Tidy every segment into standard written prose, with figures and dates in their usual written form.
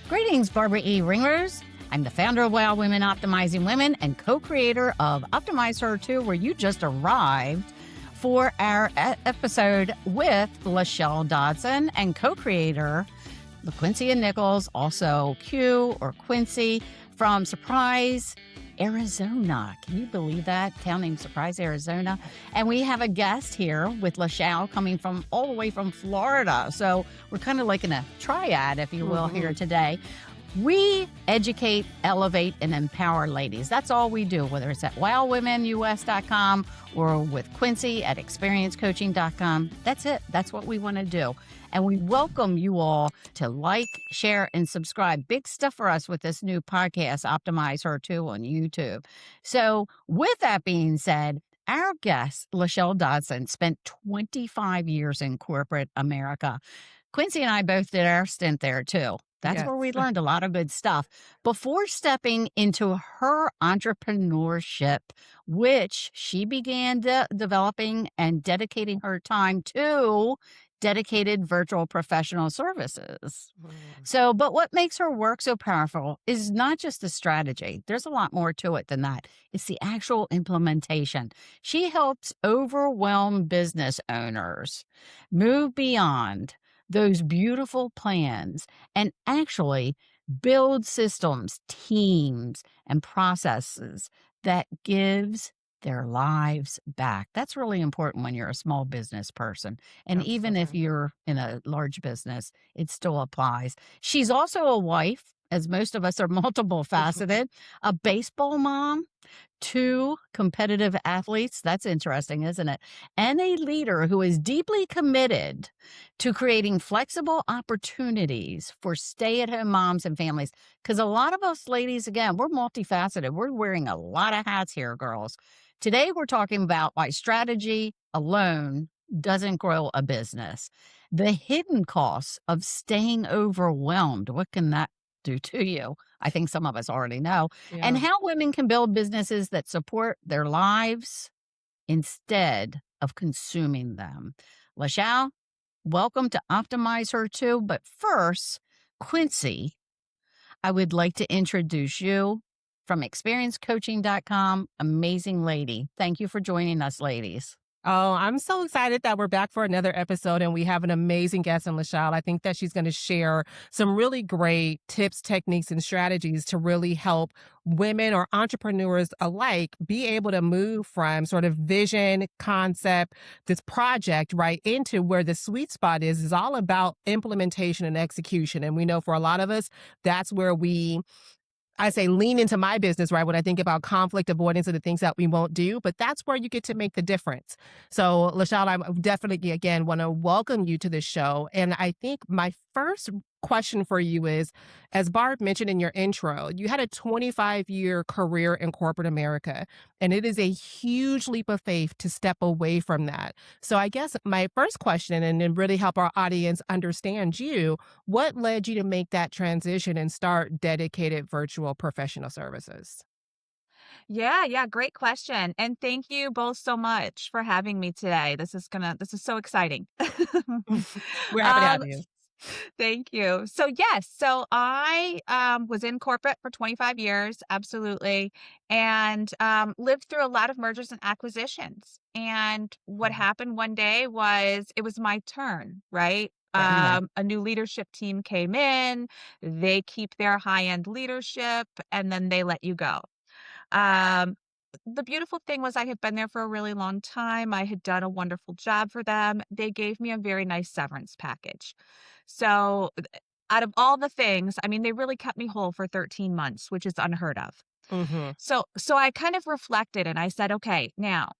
Greetings, Barbara E. Ringrose. I'm the founder of Wow Women Optimizing Women and co-creator of Optimize Her², where you just arrived for our episode with LaShall Dodson and co-creator LaQuincia Nichols, also Q or Quincy from Surprise, Arizona. Can you believe that? Town named Surprise, Arizona. And we have a guest here with LaShall coming from all the way from Florida. So we're kind of like in a triad, if you will, here today. We educate, elevate, and empower ladies. That's all we do, whether it's at wowwomenus.com or with Quincy at experiencecoaching.com. That's it. That's what we want to do. And we welcome you all to like, share, and subscribe. Big stuff for us with this new podcast, Optimize Her² on YouTube. So with that being said, our guest, LaShall Dodson, spent 25 years in corporate America. Quincy and I both did our stint there too. That's where we learned a lot of good stuff before stepping into her entrepreneurship, which she began developing and dedicating her time to dedicated virtual professional services. So, but what makes her work so powerful is not just the strategy. There's a lot more to it than that. It's the actual implementation. She helps overwhelmed business owners move beyond those beautiful plans and actually build systems, teams, and processes that gives their lives back. That's really important when you're a small business person. And even if you're in a large business, it still applies. She's also a wife, as most of us are multiple faceted, a baseball mom, 2 competitive athletes. That's interesting, isn't it? And a leader who is deeply committed to creating flexible opportunities for stay-at-home moms and families. Because a lot of us ladies, again, we're multifaceted. We're wearing a lot of hats here, girls. Today, we're talking about why strategy alone doesn't grow a business. The hidden costs of staying overwhelmed. What can that do to you? I think some of us already know. And how women can build businesses that support their lives instead of consuming them. LaShall, welcome to Optimize Her². But first, Quincy, I would like to introduce you from experiencecoaching.com. Amazing lady. Thank you for joining us, ladies. Oh, I'm so excited that we're back for another episode and we have an amazing guest in LaShall. I think that she's going to share some really great tips, techniques, and strategies to really help women or entrepreneurs alike be able to move from sort of vision, concept, this project, right, into where the sweet spot is all about implementation and execution. And we know for a lot of us, that's where I say lean into my business, right? When I think about conflict avoidance and the things that we won't do, but that's where you get to make the difference. So LaShall, I definitely, again, want to welcome you to this show. And I think my first question for you is, as Barb mentioned in your intro, you had a 25-year career in corporate America, and it is a huge leap of faith to step away from that. So I guess my first question, and then really help our audience understand you, what led you to make that transition and start dedicated virtual professional services? Yeah, great question. And thank you both so much for having me today. This is so exciting. We're happy to have Um, you. Thank you. So yes, so I was in corporate for 25 years, absolutely, and lived through a lot of mergers and acquisitions. And what happened one day was it was my turn, right? Right. A new leadership team came in, they keep their high-end leadership, and then they let you go. Um, the beautiful thing was I had been there for a really long time. I had done a wonderful job for them. They gave me a very nice severance package. So out of all the things, I mean, they really kept me whole for 13 months, which is unheard of. Mm-hmm. So I kind of reflected and I said, okay, now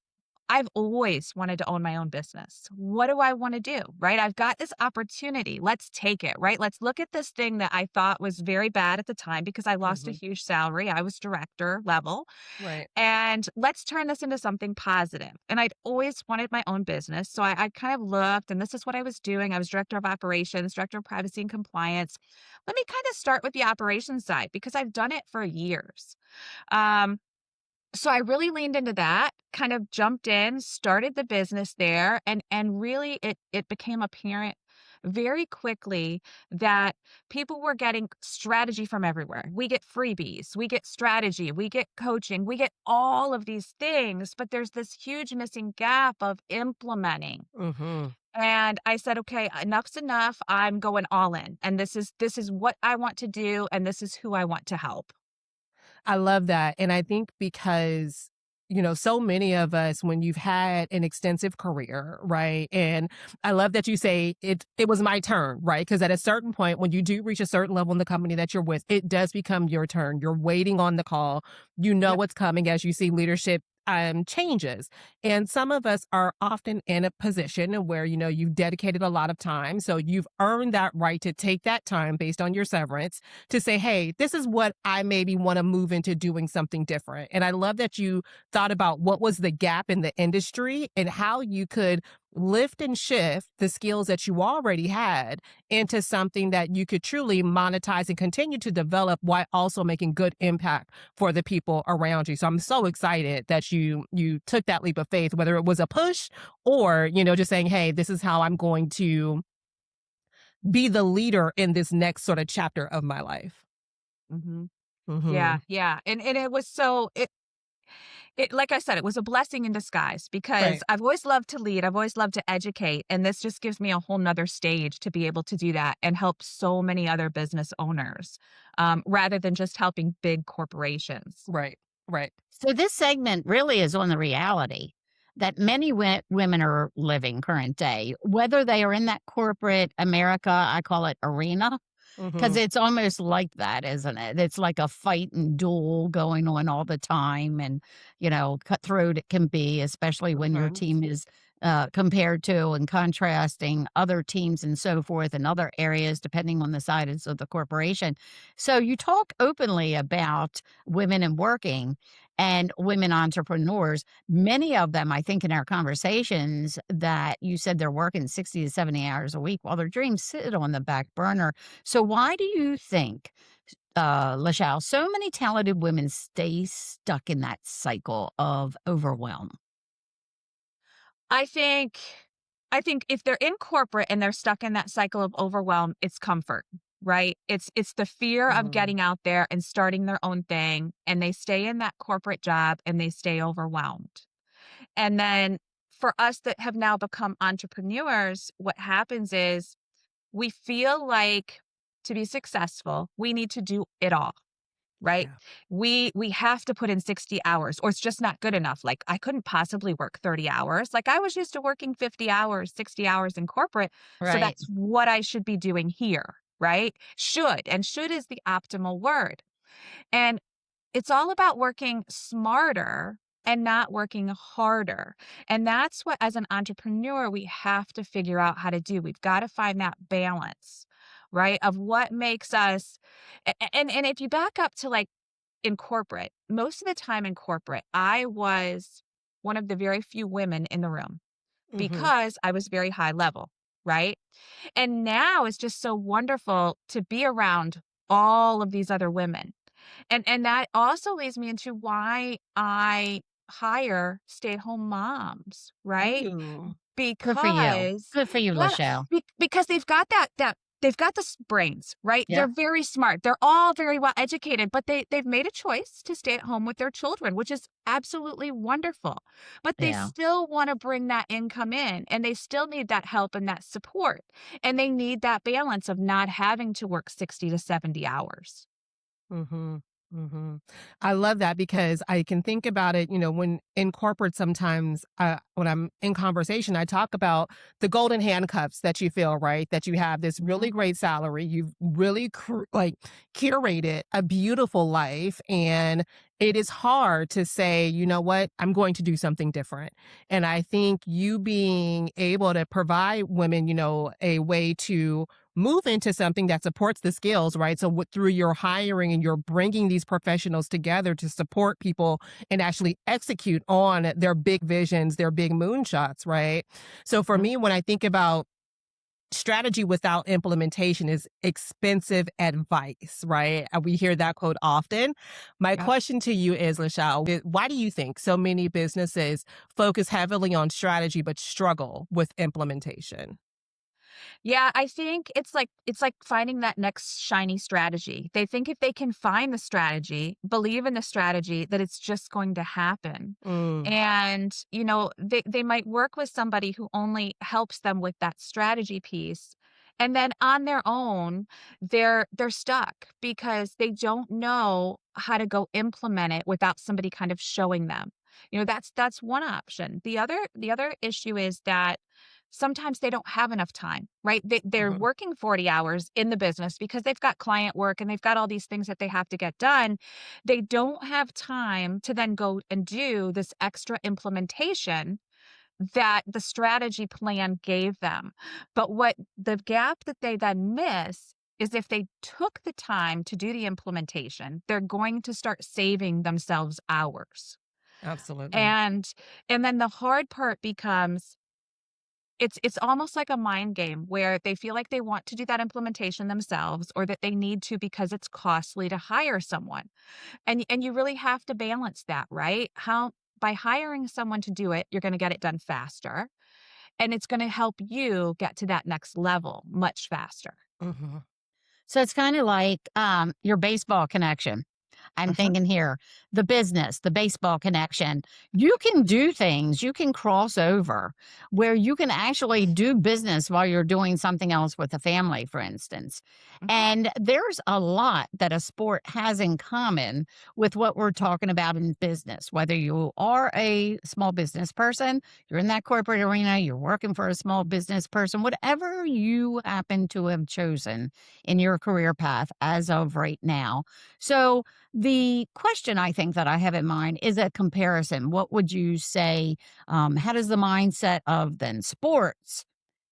I've always wanted to own my own business. What do I want to do? Right? I've got this opportunity. Let's take it. Right? Let's look at this thing that I thought was very bad at the time because I lost a huge salary. I was director level. Right. And let's turn this into something positive. And I'd always wanted my own business. So I kind of looked, and this is what I was doing. I was director of operations, director of privacy and compliance. Let me kind of start with the operations side because I've done it for years. Um, so I really leaned into that, kind of jumped in, started the business there, and really it became apparent very quickly that people were getting strategy from everywhere. We get freebies, we get strategy, we get coaching, we get all of these things, but there's this huge missing gap of implementing. Mm-hmm. And I said, okay, enough's enough. I'm going all in. And this is what I want to do, and this is who I want to help. I love that. And I think because, so many of us, when you've had an extensive career, right? And I love that you say it was my turn, right? Because at a certain point, when you do reach a certain level in the company that you're with, it does become your turn. You're waiting on the call. You know Yep. what's coming as you see leadership changes. And some of us are often in a position where, you've dedicated a lot of time. So you've earned that right to take that time based on your severance to say, hey, this is what I maybe want to move into doing something different. And I love that you thought about what was the gap in the industry and how you could lift and shift the skills that you already had into something that you could truly monetize and continue to develop while also making good impact for the people around you. So I'm so excited that you took that leap of faith, whether it was a push or, just saying, hey, this is how I'm going to be the leader in this next sort of chapter of my life. Hmm. Mm-hmm. Yeah, yeah. And it was so it like I said, it was a blessing in disguise because Right. I've always loved to lead. I've always loved to educate. And this just gives me a whole nother stage to be able to do that and help so many other business owners, rather than just helping big corporations. Right. Right. So this segment really is on the reality that many women are living current day, whether they are in that corporate America, I call it arena, because Mm-hmm. it's almost like that, isn't it? It's like a fight and duel going on all the time, and cutthroat it can be, especially when your Mm-hmm. team is compared to and contrasting other teams and so forth in other areas, depending on the size of the corporation. So you talk openly about women in working and women entrepreneurs. Many of them, I think, in our conversations that you said they're working 60 to 70 hours a week while their dreams sit on the back burner. So why do you think, LaShall, so many talented women stay stuck in that cycle of overwhelm? I think I think if they're in corporate and they're stuck in that cycle of overwhelm, it's comfort, right? It's the fear of Mm-hmm. getting out there and starting their own thing, and they stay in that corporate job and they stay overwhelmed. And then for us that have now become entrepreneurs, what happens is we feel like to be successful, we need to do it all. Right? Yeah. We have to put in 60 hours or it's just not good enough. Like I couldn't possibly work 30 hours. Like I was used to working 50 hours, 60 hours in corporate. So Right. that's what I should be doing here, right? Should is the optimal word. And it's all about working smarter and not working harder. And that's what, as an entrepreneur, we have to figure out how to do. We've got to find that balance, right? Of what makes us, and if you back up to like in corporate, most of the time in corporate, I was one of the very few women in the room Mm-hmm. because I was very high level, right? And now it's just so wonderful to be around all of these other women and that also leads me into why I hire stay-at-home moms, right? Ooh. Good for you. Because Good for you, yeah, LaShall. because they've got that they've got the brains, right? They're Yep. very smart. They're all very well educated, but they've made a choice to stay at home with their children, which is absolutely wonderful. But they Yeah. still want to bring that income in, and they still need that help and that support. And they need that balance of not having to work 60 to 70 hours. Mhm. Mhm. I love that because I can think about it, when in corporate sometimes, when I'm in conversation, I talk about the golden handcuffs that you feel, right? That you have this Mhm. really great salary. You've really curated a beautiful life. And it is hard to say, you know what, I'm going to do something different. And I think you being able to provide women, a way to move into something that supports the skills, right? So through your hiring and you're bringing these professionals together to support people and actually execute on their big visions, their big moonshots, right? So for Mhm. me, when I think about strategy without implementation is expensive advice, right? And we hear that quote often. My Yep. question to you is, LaShall, why do you think so many businesses focus heavily on strategy but struggle with implementation? Yeah, I think it's like finding that next shiny strategy. They think if they can find the strategy, believe in the strategy, that it's just going to happen. Mm, And, they might work with somebody who only helps them with that strategy piece. And then on their own, they're stuck because they don't know how to go implement it without somebody kind of showing them. That's one option. The other issue is that sometimes they don't have enough time, right? They're mhm. working 40 hours in the business because they've got client work and they've got all these things that they have to get done. They don't have time to then go and do this extra implementation that the strategy plan gave them. But what the gap that they then miss is if they took the time to do the implementation, they're going to start saving themselves hours. Absolutely. And and then the hard part becomes it's almost like a mind game where they feel like they want to do that implementation themselves or that they need to because it's costly to hire someone. And you really have to balance that, right? How by hiring someone to do it, you're going to get it done faster and it's going to help you get to that next level much faster. Mhm. So it's kind of like your baseball connection. I'm Mhm. thinking here, the business, the baseball connection. You can do things, you can cross over where you can actually do business while you're doing something else with the family, for instance. Mhm. And there's a lot that a sport has in common with what we're talking about in business. Whether you are a small business person, you're in that corporate arena, you're working for a small business person, whatever you happen to have chosen in your career path as of right now. So, the question I think that I have in mind is a comparison. What would you say? How does the mindset of then sports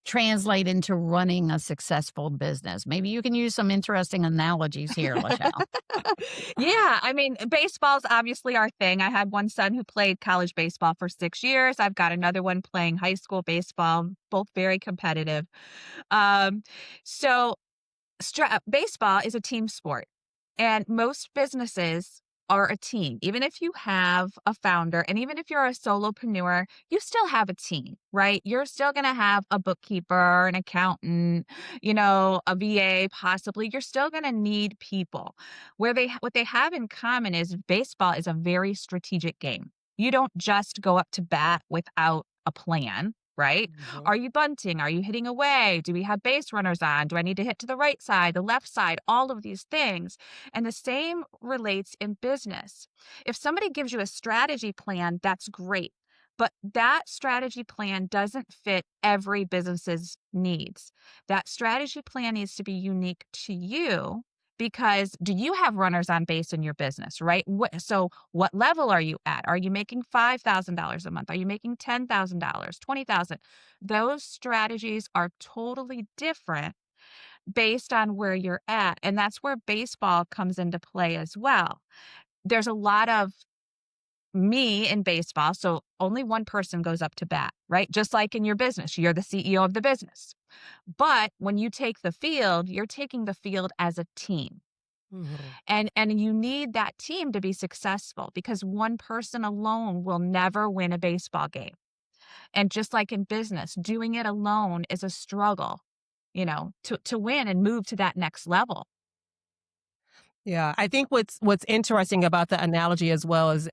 translate into running a successful business? Maybe you can use some interesting analogies here, LaShelle. Yeah, I mean, baseball's obviously our thing. I had one son who played college baseball for 6 years. I've got another one playing high school baseball, both very competitive. Um, so baseball is a team sport, and most businesses are a team. Even if you have a founder and even if you're a solopreneur, you still have a team, right? You're still going to have a bookkeeper, an accountant, a VA possibly. You're still going to need people. What they have in common is baseball is a very strategic game. You don't just go up to bat without a plan, right? Mhm. Are you bunting? Are you hitting away? Do we have base runners on? Do I need to hit to the right side, the left side? All of these things. And the same relates in business. If somebody gives you a strategy plan, that's great. But that strategy plan doesn't fit every business's needs. That strategy plan needs to be unique to you because do you have runners on base in your business, right? So what level are you at? Are you making $5,000 a month? Are you making $10,000, 20,000? Those strategies are totally different based on where you're at. And that's where baseball comes into play as well. There's a lot of me in baseball. So only one person goes up to bat, right? Just like in your business, you're the CEO of the business. But when you take the field, you're taking the field as a team. Mhm. And you need that team to be successful because one person alone will never win a baseball game. And just like in business, doing it alone is a struggle, to win and move to that next level. Yeah, I think what's interesting about the analogy as well is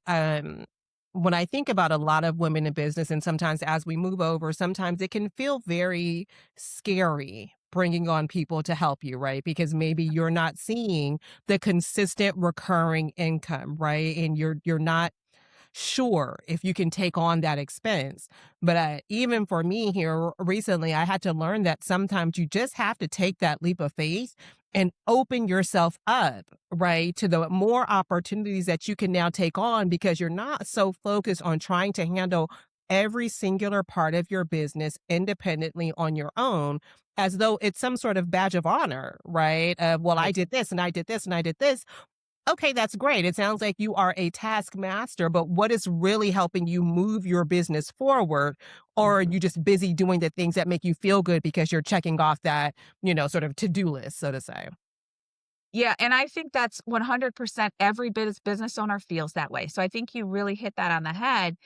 when I think about a lot of women in business, and sometimes as we move over, sometimes it can feel very scary bringing on people to help you, right? Because maybe you're not seeing the consistent recurring income, right? And you're not sure if you can take on that expense. But even for me here recently, I had to learn that sometimes you just have to take that leap of faith and open yourself up, right, to the more opportunities that you can now take on because you're not so focused on trying to handle every singular part of your business independently on your own as though it's some sort of badge of honor, right? Well, I Right. did this and I did this and I did this. Okay, that's great. It sounds like you are a taskmaster, but what is really helping you move your business forward? Or are you just busy doing the things that make you feel good because you're checking off that, sort of to-do list, so to say? Yeah, and I think that's 100% every business owner feels that way. So I think you really hit that on the head.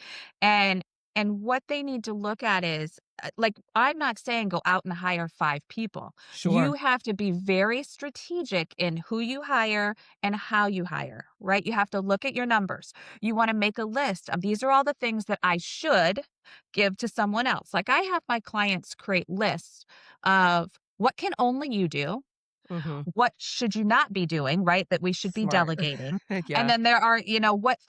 And And what they need to look at is, like, I'm not saying go out and hire 5 people. You Sure. have to be very strategic in who you hire and how you hire, right? You have to look at your numbers. You want to make a list of these are all the things that I should give to someone else. Like, I have my clients create lists of what can only you do, Hmm. what should you not be doing, right, that we should be Smart. delegating. And Yeah. then there are,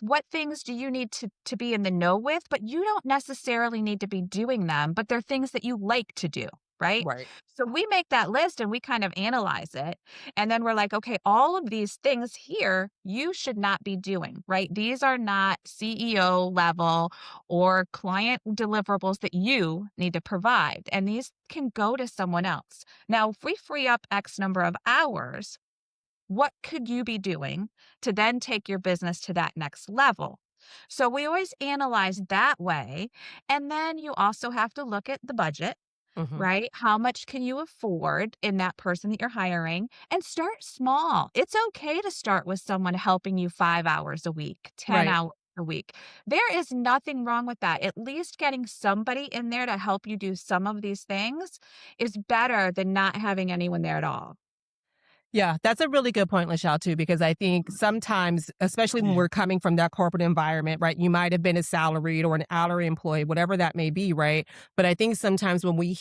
what things do you need to be in the know with, but you don't necessarily need to be doing them, but they're things that you like to do, right? Right. So we make that list and we kind of analyze it. And then we're like, okay, all of these things here you should not be doing, right? These are not CEO level or client deliverables that you need to provide. And these can go to someone else. Now, if we free up X number of hours, what could you be doing to then take your business to that next level? So we always analyze that way. And then you also have to look at the budget, Hmm. right? How much can you afford in that person that you're hiring? And start small. It's okay to start with someone helping you 5 hours a week, 10 Right. hours a week. There is nothing wrong with that. At least getting somebody in there to help you do some of these things is better than not having anyone there at all. Yeah, that's a really good point, LaShall, too, because I think sometimes, especially when we're coming from that corporate environment, right, you might have been a salaried or an hourly employee, whatever that may be, right? But I think sometimes when we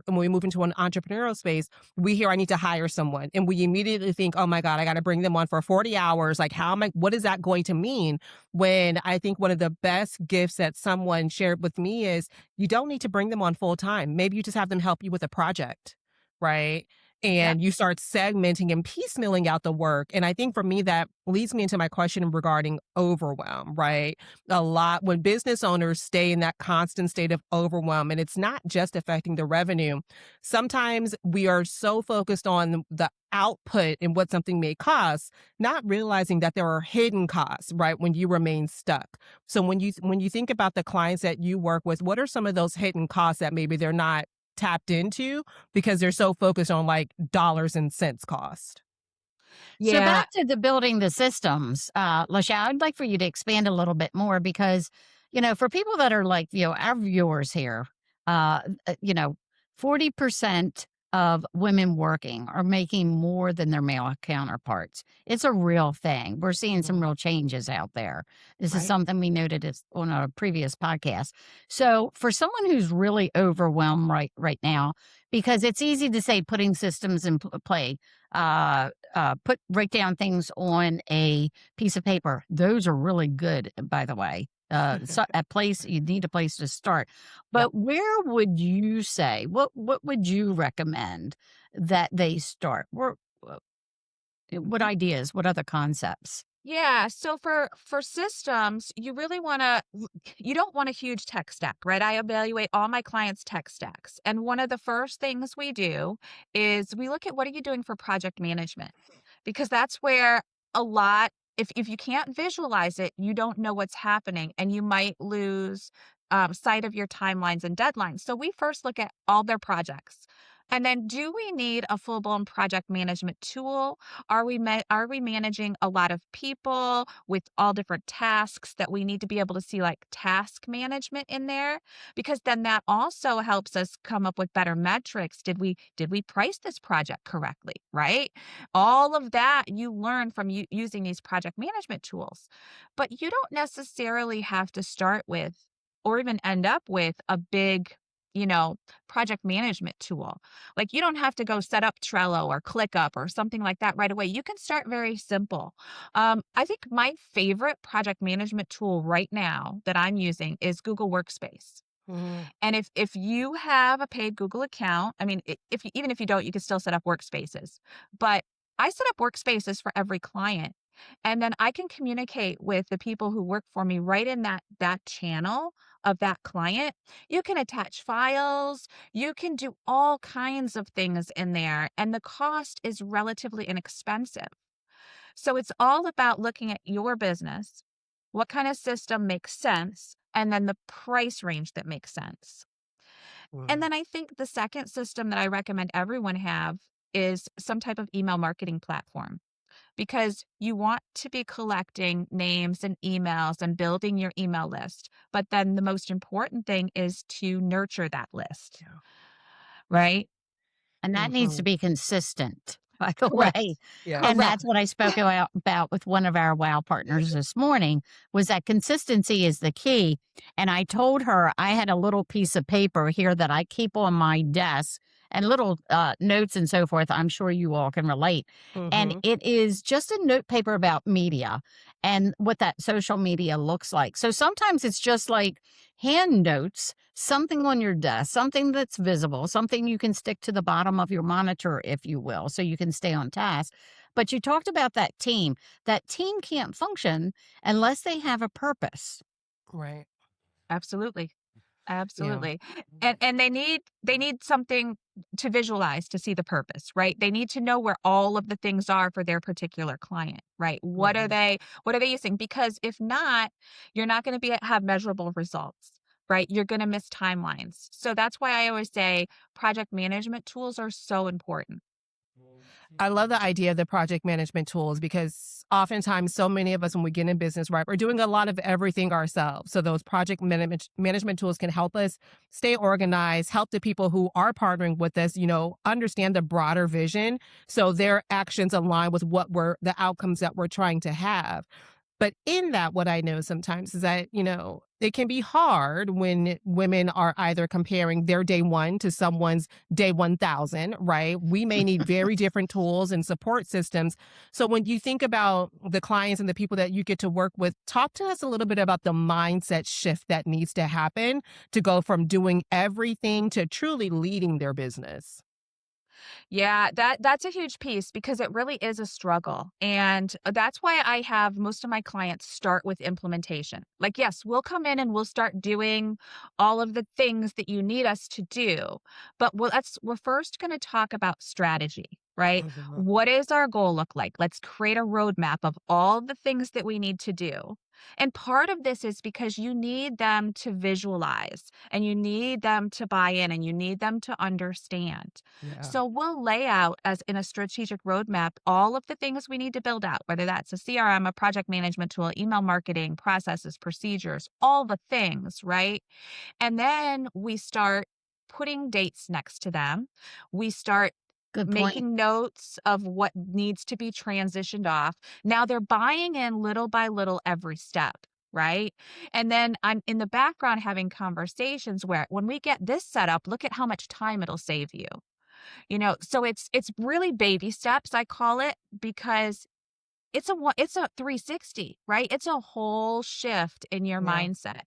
move into an entrepreneurial space, we hear, I need to hire someone. And we immediately think, oh my God, I got to bring them on for 40 hours. Like, what is that going to mean? When I think one of the best gifts that someone shared with me is you don't need to bring them on full time. Maybe you just have them help you with a project, right? Yep. And you start segmenting and piecemealing out the work. And I think for me, that leads me into my question regarding overwhelm, right? A lot when business owners stay in that constant state of overwhelm, and it's not just affecting the revenue. Sometimes we are so focused on the output and what something may cost, not realizing that there are hidden costs, right? When you remain stuck. So when you think about the clients that you work with, what are some of those hidden costs that maybe they're not tapped into because they're so focused on like dollars and cents cost? So Yeah. back to the building the systems, LaShawn, I'd like for you to expand a little bit more because, for people that are like, our viewers here, 40% of women working are making more than their male counterparts. It's a real thing. We're seeing some Mhm. real changes out there. This is Right. something we noted on a previous podcast. So for someone who's really overwhelmed right now, because it's easy to say putting systems in play, write down things on a piece of paper. Those are really good, by the way. So a place you need a place to start. Yep. But where would you say what would you recommend that they start? What ideas? What other concepts? Yeah, so for systems, you don't want a huge tech stack, right? I evaluate all my clients' tech stacks. And one of the first things we do is we look at what are you doing for project management? Because that's where a lot if you can't visualize it, you don't know what's happening and you might lose sight of your timelines and deadlines. So we first look at all their projects. And then do we need a full-blown project management tool? Are we managing a lot of people with all different tasks that we need to be able to see like task management in there? Because then that also helps us come up with better metrics. Did we price this project correctly, right? All of that you learn from using these project management tools. But you don't necessarily have to start with or even end up with a big, you know, project management tool. Like, you don't have to go set up Trello or ClickUp or something like that right away. You can start very simple. I think my favorite project management tool right now that I'm using is Google Workspace. Mhm. And if you have a paid Google account, I mean, even if you don't, you can still set up workspaces. But I set up workspaces for every client, and then I can communicate with the people who work for me right in that channel of that client. You can attach files, you can do all kinds of things in there, and the cost is relatively inexpensive. So it's all about looking at your business, what kind of system makes sense, and then the price range that makes sense. And Mhm. then I think the second system that I recommend everyone have is some type of email marketing platform. because you want to be collecting names and emails and building your email list. But then the most important thing is to nurture that list, Yeah. right? And that needs to Mhm. be consistent, by the way. Correct. Yeah. And Correct. that's what I spoke about with one of our WOW partners this morning, was that consistency is the key. And I told her I had a little piece of paper here that I keep on my desk and little notes and so forth. I'm sure you all can relate. And Mhm. it is just a note paper about media and what that social media looks like. So sometimes it's just like hand notes, something on your desk, something that's visible, something you can stick to the bottom of your monitor, if you will, so you can stay on task. But you talked about that team. That team can't function unless they have a purpose. Right. Absolutely. Yeah. Absolutely. And they need something to visualize to see the purpose, right? They need to know where all of the things are for their particular client, right? Mhm. What are they using? Because if not, you're not going to have measurable results, right? You're going to miss timelines. So that's why I always say project management tools are so important. I love the idea of the project management tools because oftentimes so many of us when we get in business, right, we're doing a lot of everything ourselves. So those project management tools can help us stay organized, help the people who are partnering with us, understand the broader vision so their actions align with the outcomes that we're trying to have. But in that, what I know sometimes is that, it can be hard when women are either comparing their day one to someone's day 1000, right? We may need very different tools and support systems. So when you think about the clients and the people that you get to work with, talk to us a little bit about the mindset shift that needs to happen to go from doing everything to truly leading their business. Yeah, that's a huge piece because it really is a struggle. And that's why I have most of my clients start with implementation. Like, yes, we'll come in and we'll start doing all of the things that you need us to do. But we're first going to talk about strategy, right? Mhm. What does our goal look like? Let's create a roadmap of all the things that we need to do. And part of this is because you need them to visualize and you need them to buy in and you need them to understand. Yeah. So we'll lay out as in a strategic roadmap all of the things we need to build out, whether that's a CRM, a project management tool, email marketing, processes, procedures, all the things, right? And then we start putting dates next to them. We start Good point. making notes of what needs to be transitioned off. Now they're buying in little by little every step. Right. And then I'm in the background having conversations where when we get this set up, look at how much time it'll save you. So it's really baby steps, I call it, because it's a 360, right? It's a whole shift in your Yeah. mindset.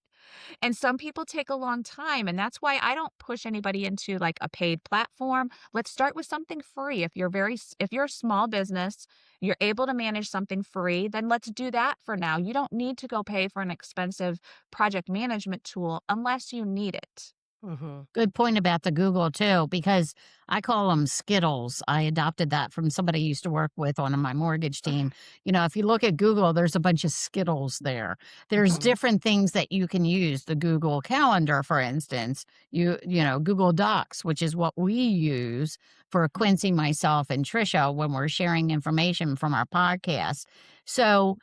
And some people take a long time, and that's why I don't push anybody into like a paid platform. Let's start with something free. If you're a small business, you're able to manage something free, then let's do that for now. You don't need to go pay for an expensive project management tool unless you need it. Mhm. Good point about the Google too, because I call them Skittles. I adopted that from somebody I used to work with on my mortgage team. If you look at Google, there's a bunch of Skittles there. There's Mhm. different things that you can use. The Google Calendar, for instance, Google Docs, which is what we use for Quincy, myself, and Trisha when we're sharing information from our podcast. So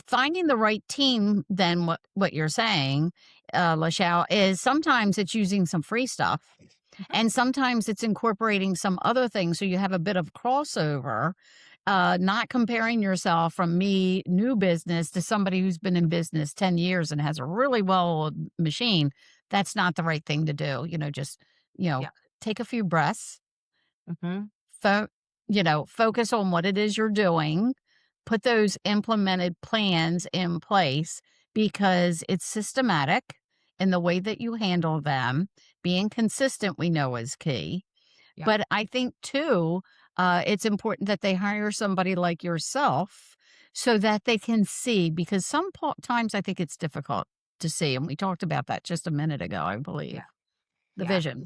finding the right team, then what you're saying, LaShall, is sometimes it's using some free stuff, and sometimes it's incorporating some other things so you have a bit of crossover, not comparing yourself from me, new business, to somebody who's been in business 10 years and has a really well machine. That's not the right thing to do. Just, you know, Yeah. take a few breaths, Hmm. fo- focus on what it is you're doing, put those implemented plans in place because it's systematic in the way that you handle them. Being consistent, we know, is key. Yeah. But I think too, it's important that they hire somebody like yourself so that they can see, because times I think it's difficult to see. And we talked about that just a minute ago, I Yeah. believe, the Yeah. vision.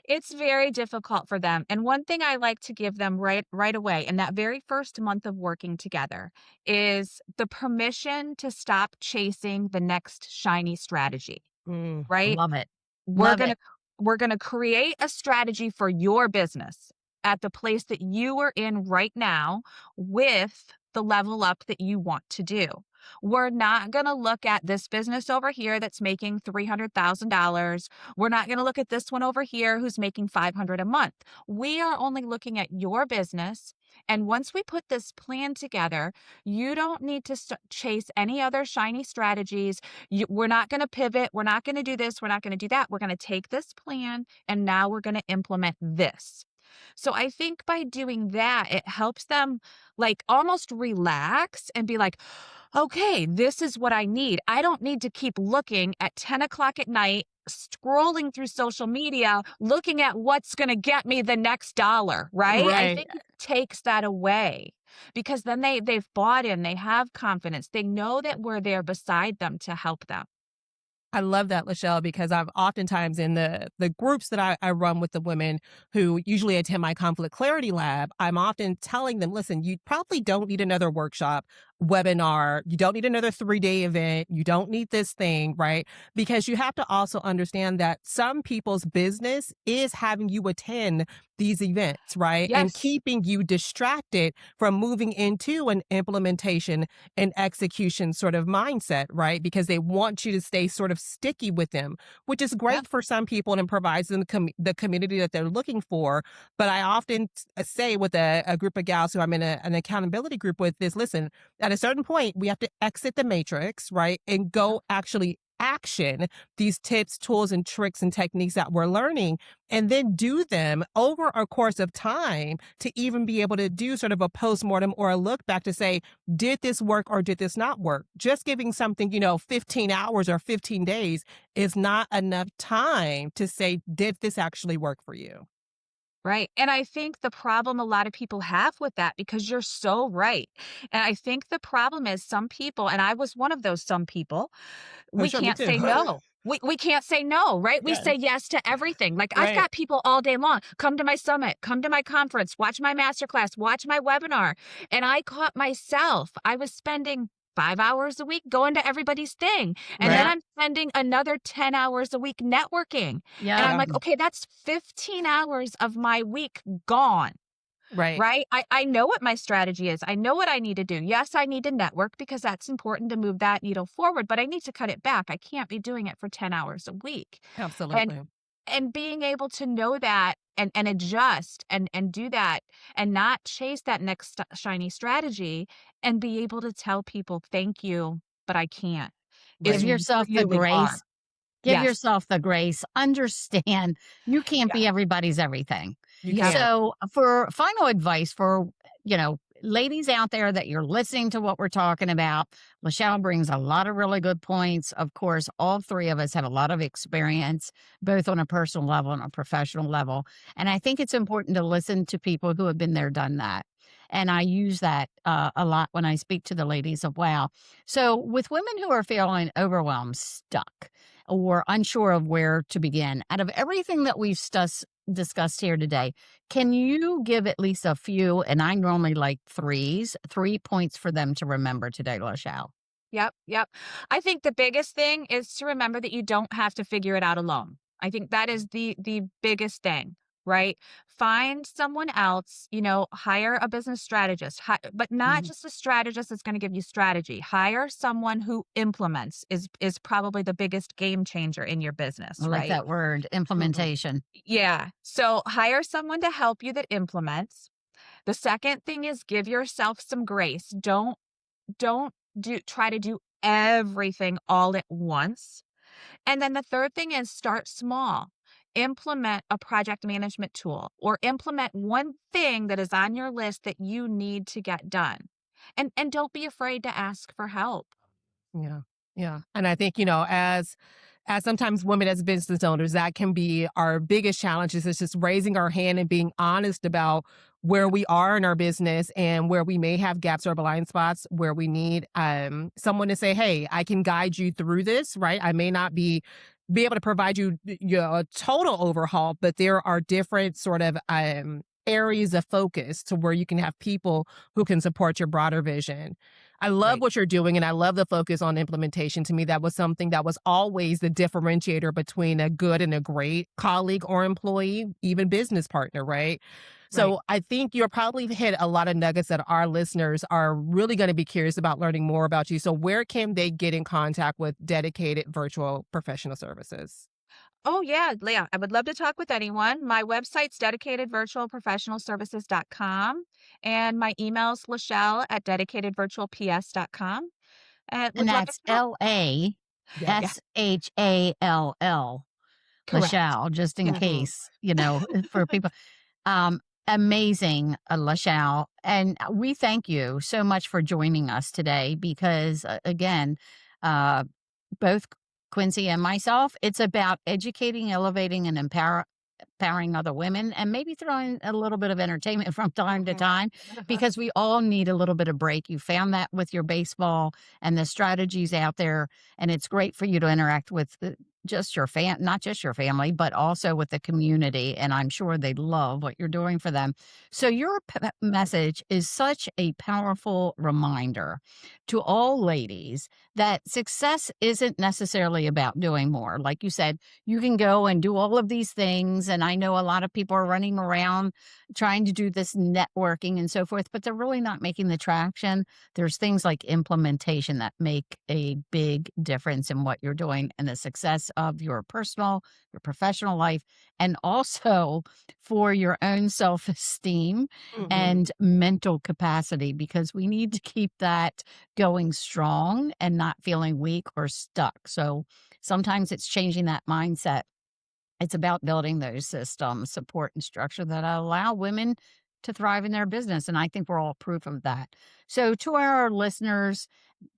It's very difficult for them. And one thing I like to give them right away in that very first month of working together is the permission to stop chasing the next shiny strategy, right? Love it. We're Love going it. to we're going to create a strategy for your business. at the place that you are in right now with the level up that you want to do. We're not going to look at this business over here that's making $300,000. We're not going to look at this one over here who's making $500 a month. We are only looking at your business. And once we put this plan together, you don't need to chase any other shiny strategies. We're not going to pivot. We're not going to do this. We're not going to do that. We're going to take this plan and now we're going to implement this. So I think by doing that, it helps them like almost relax and be like, okay, this is what I need. I don't need to keep looking at 10 o'clock at night, scrolling through social media, looking at what's going to get me the next dollar, right? I think it takes that away because then they've bought in, they have confidence. They know that we're there beside them to help them. I love that, LaShall, because I've oftentimes in the groups that I run with the women who usually attend my conflict clarity lab, I'm often telling them, listen, you probably don't need another workshop, webinar. You don't need another 3-day event. You don't need this thing, right? Because you have to also understand that some people's business is having you attend these events, right? Yes. And keeping you distracted from moving into an implementation and execution sort of mindset, right? Because they want you to stay sort of sticky with them, which is great for some people and provides them the community that they're looking for. But I often say with a group of gals who I'm in an accountability group with is, listen, at a certain point, we have to exit the matrix, right? And go actually action these tips, tools, and tricks and techniques that we're learning, and then do them over a course of time to even be able to do sort of a postmortem or a look back to say, did this work or did this not work? Just giving something, 15 hours or 15 days is not enough time to say, did this actually work for you? Right. And I think the problem a lot of people have with that, because you're so right. And I think the problem is some people, and I was one of those some people, we sure, me can't too. say no. We can't say no, right? We Yes. say yes to everything. Like I've Right. got people all day long, come to my summit, come to my conference, watch my masterclass, watch my webinar. And I caught myself, I was spending 5 hours a week going to everybody's thing. And then Right. I'm spending another 10 hours a week networking. And Yeah. I'm like, okay, that's 15 hours of my week gone. Right. Right? I know what my strategy is. I know what I need to do. Yes, I need to network because that's important to move that needle forward, but I need to cut it back. I can't be doing it for 10 hours a week. Absolutely. And being able to know that and adjust and do that and not chase that next shiny strategy and be able to tell people, thank you, but I can't. Right. Give yourself the really hard. grace. Give Yes. yourself the grace. Understand you can't be everybody's everything. You Yeah. can't. So for final advice for, ladies out there that you're listening to what we're talking about, LaShall brings a lot of really good points. Of course, all three of us have a lot of experience, both on a personal level and a professional level. And I think it's important to listen to people who have been there, done that. And I use that a lot when I speak to the ladies of WOW. So with women who are feeling overwhelmed, stuck, or unsure of where to begin, out of everything that we've discussed here today, can you give at least a few, and I normally like 3 points for them to remember today, LaShall? Yep. I think the biggest thing is to remember that you don't have to figure it out alone. I think that is the biggest thing, right? Find someone else, hire a business strategist, but not just a strategist that's going to give you strategy. Hire someone who implements is probably the biggest game changer in your business, I like right? that word, implementation. Yeah. So hire someone to help you that implements. The second thing is give yourself some grace. Don't try to do everything all at once. And then the third thing is start small. Implement a project management tool or implement one thing that is on your list that you need to get done. And don't be afraid to ask for help. Yeah. Yeah. And I think, as sometimes women as business owners, that can be our biggest challenges is just raising our hand and being honest about where we are in our business and where we may have gaps or blind spots where we need someone to say, hey, I can guide you through this, right? I may not be able to provide you, a total overhaul, but there are different sort of areas of focus to where you can have people who can support your broader vision. I love Right. what you're doing, and I love the focus on implementation. To me, that was something that was always the differentiator between a good and a great colleague or employee, even business partner, right? Right. So I think you're probably hit a lot of nuggets that our listeners are really going to be curious about learning more about you. So where can they get in contact with dedicated virtual professional services? Oh, yeah. Yeah. I would love to talk with anyone. My website's dedicatedvirtualprofessionalservices.com, and my email's LaShall at dedicatedvirtualps.com. And And would love to that's talk. LaShall, Yes. Correct. LaShall, just in Yeah. Mhm. case, for people. Um, Amazing, LaShall. And we thank you so much for joining us today because, again, uh, both Quincy and myself, it's about educating, elevating, and empowering other women and maybe throwing a little bit of entertainment from time to Mhm. time because we all need a little bit of break. You found that with your baseball and the strategies out there, and it's great for you to interact with just your not just your family, but also with the community. And I'm sure they love what you're doing for them. So your message is such a powerful reminder to all ladies that success isn't necessarily about doing more. Like you said, you can go and do all of these things. And I know a lot of people are running around trying to do this networking and so forth, but they're really not making the traction. There's things like implementation that make a big difference in what you're doing and the success of your personal, your professional life, and also for your own self esteem Mhm. and mental capacity, because we need to keep that going strong and not feeling weak or stuck. So sometimes it's changing that mindset. It's about building those systems, support, and structure that allow women to thrive in their business. And I think we're all proof of that. So, to our listeners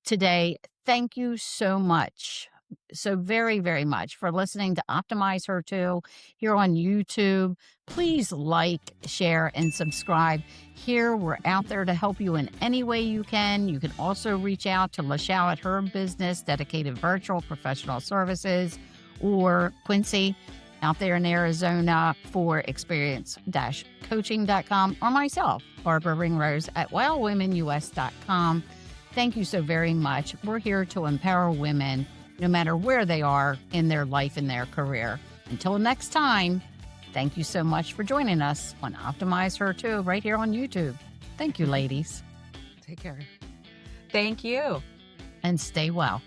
today, thank you so much. So very, very much for listening to Optimize Her too here on YouTube. Please like, share, and subscribe. Here, we're out there to help you in any way you can. You can also reach out to LaShall at her business, Dedicated Virtual Professional Services, or Quincy out there in Arizona for experience-coaching.com, or myself, Barbara Ringrose at wildwomenus.com. Thank you so very much. We're here to empower women no matter where they are in their life and their career. Until next time, thank you so much for joining us on Optimize Her too, right here on YouTube. Thank you, ladies, Take care. Thank you. and stay well.